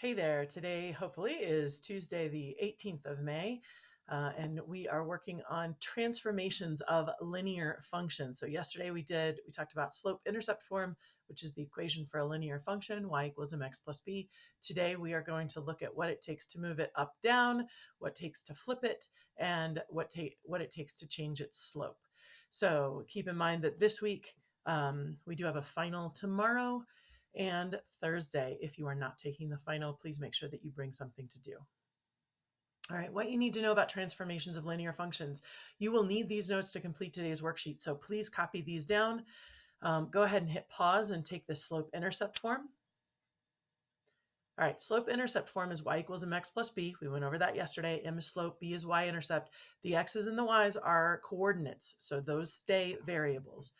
Hey there, today hopefully is Tuesday the 18th of May, and we are working on transformations of linear functions. So yesterday we talked about slope-intercept form, which is the equation for a linear function, y equals mx plus b. Today we are going to look at what it takes to move it up, down, what it takes to flip it, and what it takes to change its slope. So keep in mind that this week we do have a final tomorrow and Thursday. If you are not taking the final, please make sure that you bring something to do. All right, what you need to know about transformations of linear functions. You will need these notes to complete today's worksheet, so please copy these down. Go ahead and hit pause and take the slope-intercept form. All right, slope-intercept form is y equals mx plus b. We went over that yesterday. M is slope, b is y-intercept. The x's and the y's are coordinates, so those stay variables.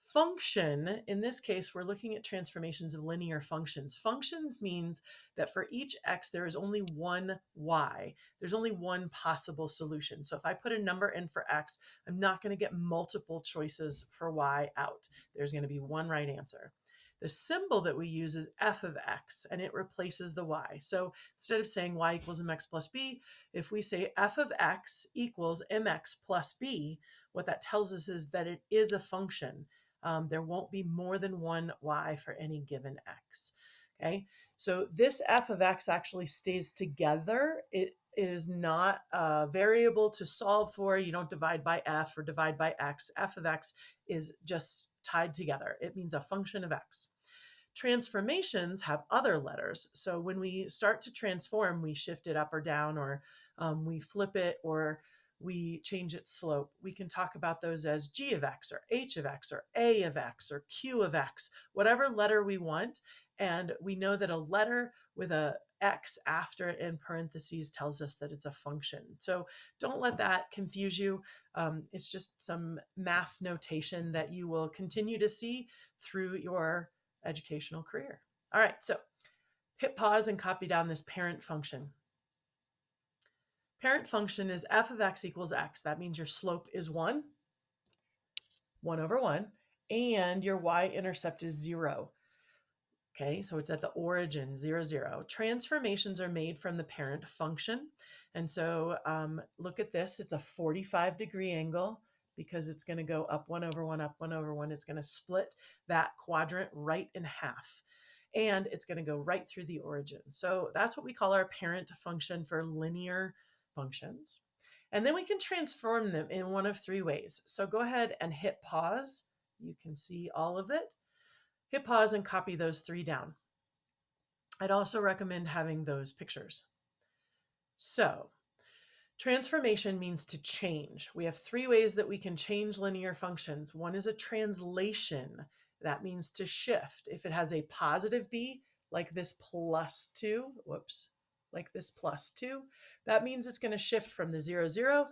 Function, in this case, we're looking at transformations of linear functions. Functions means that for each x, there is only one y. There's only one possible solution. So if I put a number in for x, I'm not going to get multiple choices for y out. There's going to be one right answer. The symbol that we use is f of x, and it replaces the y. So instead of saying y equals mx plus b, if we say f of x equals mx plus b, what that tells us is that it is a function. There won't be more than one y for any given x. Okay, so this f of x actually stays together. It is not a variable to solve for. You don't divide by f or divide by x. F of x is just tied together. It means a function of x. Transformations have other letters. So when we start to transform, we shift it up or down, or we flip it, or we change its slope. We can talk about those as g of x or h of x or a of x or q of x, whatever letter we want. And we know that a letter with a x after it in parentheses tells us that it's a function. So don't let that confuse you. It's just some math notation that you will continue to see through your educational career. All right, so hit pause and copy down this parent function. Parent function is f of x equals x. That means your slope is 1 over 1, and your y-intercept is 0. Okay, so it's at the origin, 0, 0. Transformations are made from the parent function. And so look at this. It's a 45-degree angle because it's going to go up 1 over 1, up 1 over 1. It's going to split that quadrant right in half. And it's going to go right through the origin. So that's what we call our parent function for linear functions. And then we can transform them in one of three ways. So go ahead and hit pause. You can see all of it. Hit pause and copy those three down. I'd also recommend having those pictures. So transformation means to change. We have three ways that we can change linear functions. One is a translation. That means to shift. If it has a positive b, like this +2, like this +2, that means it's going to shift from the 0, 0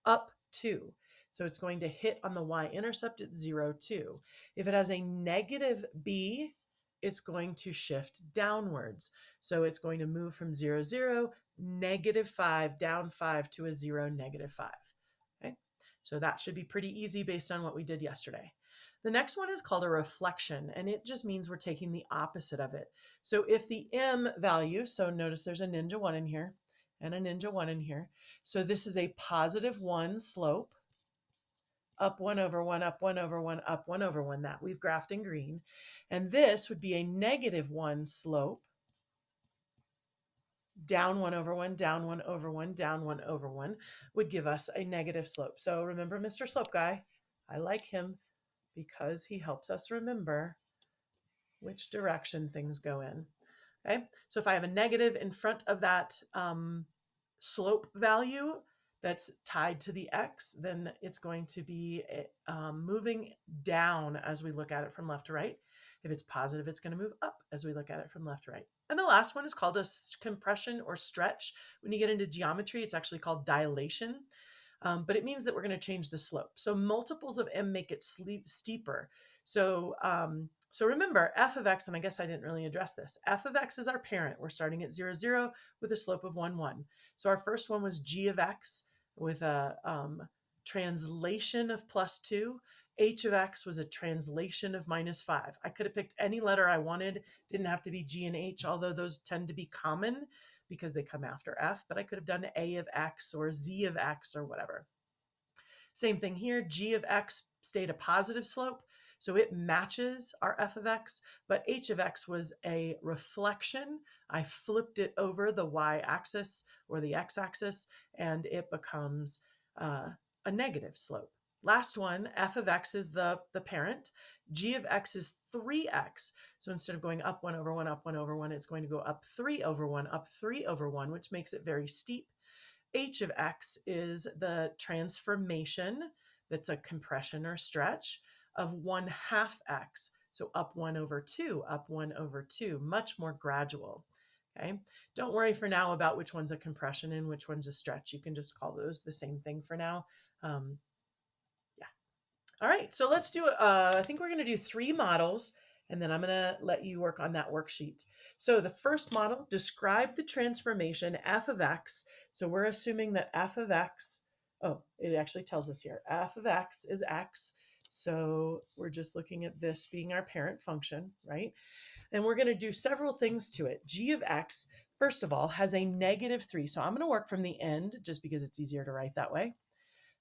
up 2. So it's going to hit on the y-intercept at 0, 2. If it has a negative b, it's going to shift downwards. So it's going to move from 0, 0, -5, down 5 to a 0, -5. Okay, so that should be pretty easy based on what we did yesterday. The next one is called a reflection, and it just means we're taking the opposite of it. So if the m value, so notice there's a ninja 1 in here and a ninja 1 in here. So this is a +1 slope, up 1 over 1, up 1 over 1, up 1 over 1, that we've graphed in green. And this would be a -1 slope, down 1 over 1, down 1 over 1, down 1 over 1 would give us a negative slope. So remember Mr. Slope Guy? I like him because he helps us remember which direction things go in. Okay, so if I have a negative in front of that slope value that's tied to the x, then it's going to be moving down as we look at it from left to right. If it's positive, it's going to move up as we look at it from left to right. And the last one is called a compression or stretch. When you get into geometry, it's actually called dilation. But it means that we're going to change the slope. So multiples of m make it steeper. So remember, f of x, and I guess I didn't really address this, f of x is our parent. We're starting at 0, 0 with a slope of 1, 1. So our first one was g of x with a translation of +2, h of x was a translation of -5. I could have picked any letter I wanted, didn't have to be G and H, although those tend to be common because they come after F, but I could have done A of X or Z of X or whatever. Same thing here, G of X stayed a positive slope, so it matches our F of X, but H of X was a reflection. I flipped it over the Y-axis or the X-axis, and it becomes a negative slope. Last one, F of X is the parent. G of X is 3X. So instead of going up 1 over 1, up 1 over 1, it's going to go up 3 over 1, up 3 over 1, which makes it very steep. H of X is the transformation that's a compression or stretch of 1/2 X. So up 1 over 2, up 1 over 2, much more gradual. Okay. Don't worry for now about which one's a compression and which one's a stretch. You can just call those the same thing for now. Yeah. All right. So let's do, I think we're going to do 3 models, and then I'm going to let you work on that worksheet. So the first model, describe the transformation f of x. So we're assuming that f of x, oh, it actually tells us here, f of x is x. So we're just looking at this being our parent function, right? And we're going to do several things to it. G of x, first of all, has a -3. So I'm going to work from the end just because it's easier to write that way.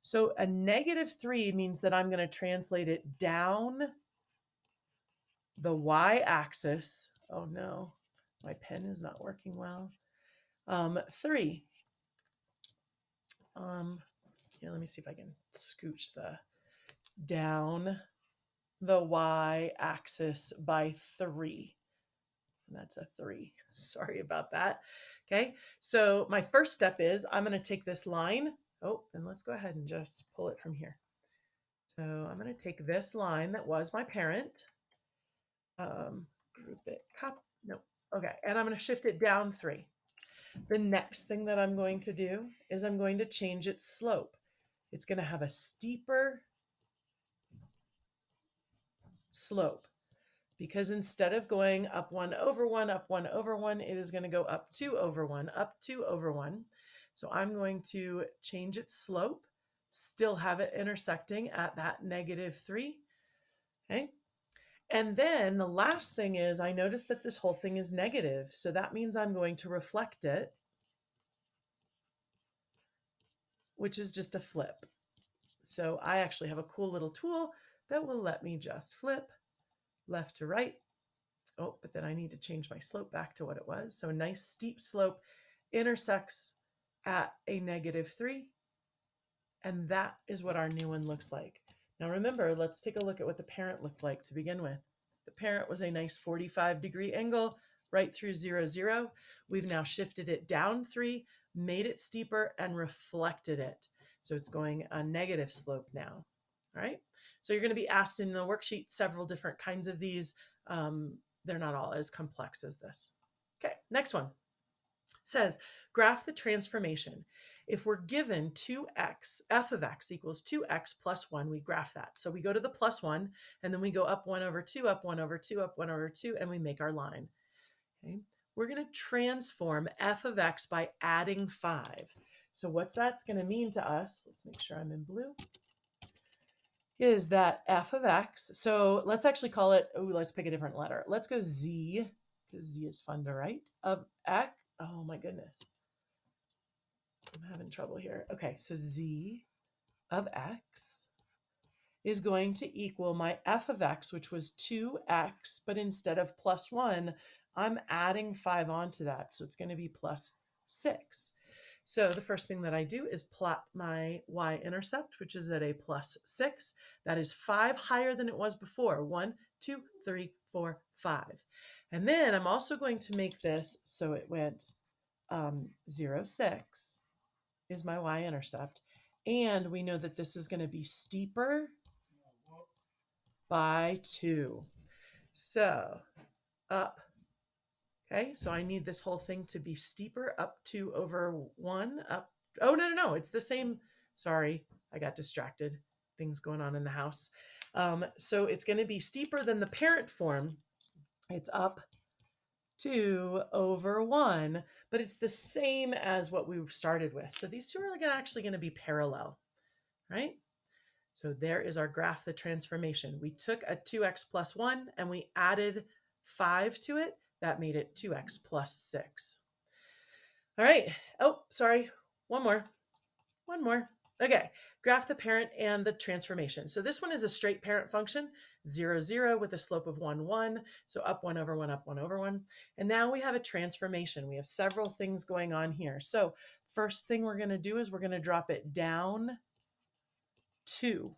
So a -3 means that I'm going to translate it down the y-axis. Oh no, my pen is not working well. 3. Here, let me see if I can scooch the down the y-axis by 3. That's a 3. Sorry about that. Okay, so my first step is I'm going to take this line. Oh, and let's go ahead and just pull it from here. So I'm going to take this line that was my parent, group it, no, okay, and I'm going to shift it down 3. The next thing that I'm going to do is I'm going to change its slope. It's going to have a steeper slope because instead of going up 1 over 1, up 1 over 1, it is going to go up 2 over 1, up 2 over 1. So I'm going to change its slope, still have it intersecting at that -3. Okay. And then the last thing is I notice that this whole thing is negative. So that means I'm going to reflect it, which is just a flip. So I actually have a cool little tool that will let me just flip left to right. Oh, but then I need to change my slope back to what it was. So a nice steep slope intersects at a -3. And that is what our new one looks like. Now remember, let's take a look at what the parent looked like to begin with. The parent was a nice 45-degree angle right through 0, 0. We've now shifted it down 3, made it steeper, and reflected it. So it's going a negative slope now. All right. So you're going to be asked in the worksheet several different kinds of these. They're not all as complex as this. Okay, next one says graph the transformation. If we're given 2x, f of x equals 2x plus 1, we graph that. So we go to the +1, and then we go up 1 over 2, up 1 over 2, up 1 over 2, and we make our line. Okay. We're going to transform f of x by adding 5. So what's that's going to mean to us, let's make sure I'm in blue, is that f of x, so let's actually call it, let's pick a different letter. Let's go z, because z is fun to write, of x. Oh my goodness. I'm having trouble here. Okay, so z of x is going to equal my f of x, which was 2x, but instead of +1, I'm adding 5 onto that. So it's going to be +6. So the first thing that I do is plot my y-intercept, which is at a +6. That is 5 higher than it was before. 1, 2, 3, 4, 5. And then I'm also going to make this so it went 0, 6 is my y-intercept. And we know that this is going to be steeper by 2. So up. Okay, so I need this whole thing to be steeper, up 2 over 1, up. Oh, no, it's the same. Sorry, I got distracted. Things going on in the house. So it's going to be steeper than the parent form. It's up 2 over 1, but it's the same as what we started with. So these two are actually going to be parallel, right? So there is our graph, the transformation. We took a 2x plus 1 and we added 5 to it. That made it 2x plus 6. All right. Oh, sorry. One more. One more. Okay. Graph the parent and the transformation. So this one is a straight parent function, 0, 0 with a slope of 1, 1. So up 1 over 1, up 1 over 1. And now we have a transformation. We have several things going on here. So first thing we're going to do is we're going to drop it down 2.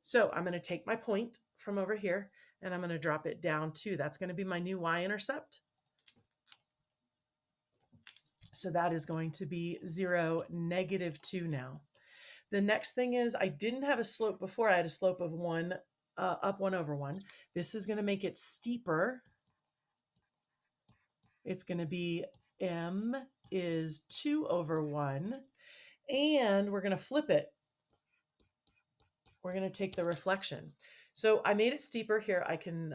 So I'm going to take my point from over here and I'm going to drop it down 2. That's going to be my new y-intercept. So that is going to be 0, negative 2 now. The next thing is I didn't have a slope before. I had a slope of 1, up 1 over 1. This is going to make it steeper. It's going to be m is 2 over 1. And we're going to flip it. We're going to take the reflection. So I made it steeper here. I can,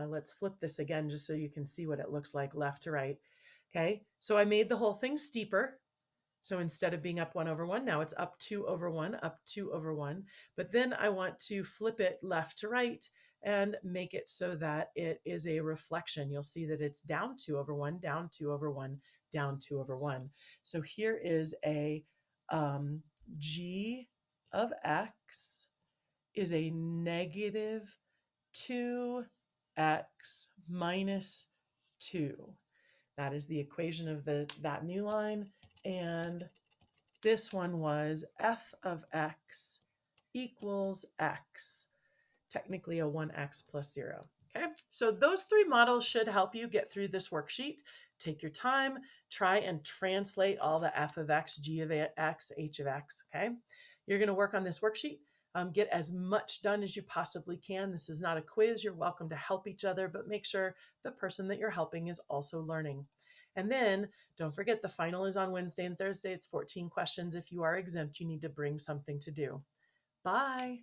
let's flip this again just so you can see what it looks like left to right. Okay, so I made the whole thing steeper. So instead of being up 1 over 1, now it's up 2 over 1, up 2 over 1. But then I want to flip it left to right and make it so that it is a reflection. You'll see that it's down 2 over 1, down 2 over 1, down 2 over 1. So here is a g of x is a negative 2x minus 2. That is the equation of that new line. And this one was f of x equals x, technically a 1x plus 0. Okay, so those 3 models should help you get through this worksheet. Take your time, try and translate all the f of x, g of x, h of x. Okay, you're going to work on this worksheet. Get as much done as you possibly can. This is not a quiz. You're welcome to help each other, but make sure the person that you're helping is also learning. And then don't forget the final is on Wednesday and Thursday. It's 14 questions. If you are exempt, you need to bring something to do. Bye.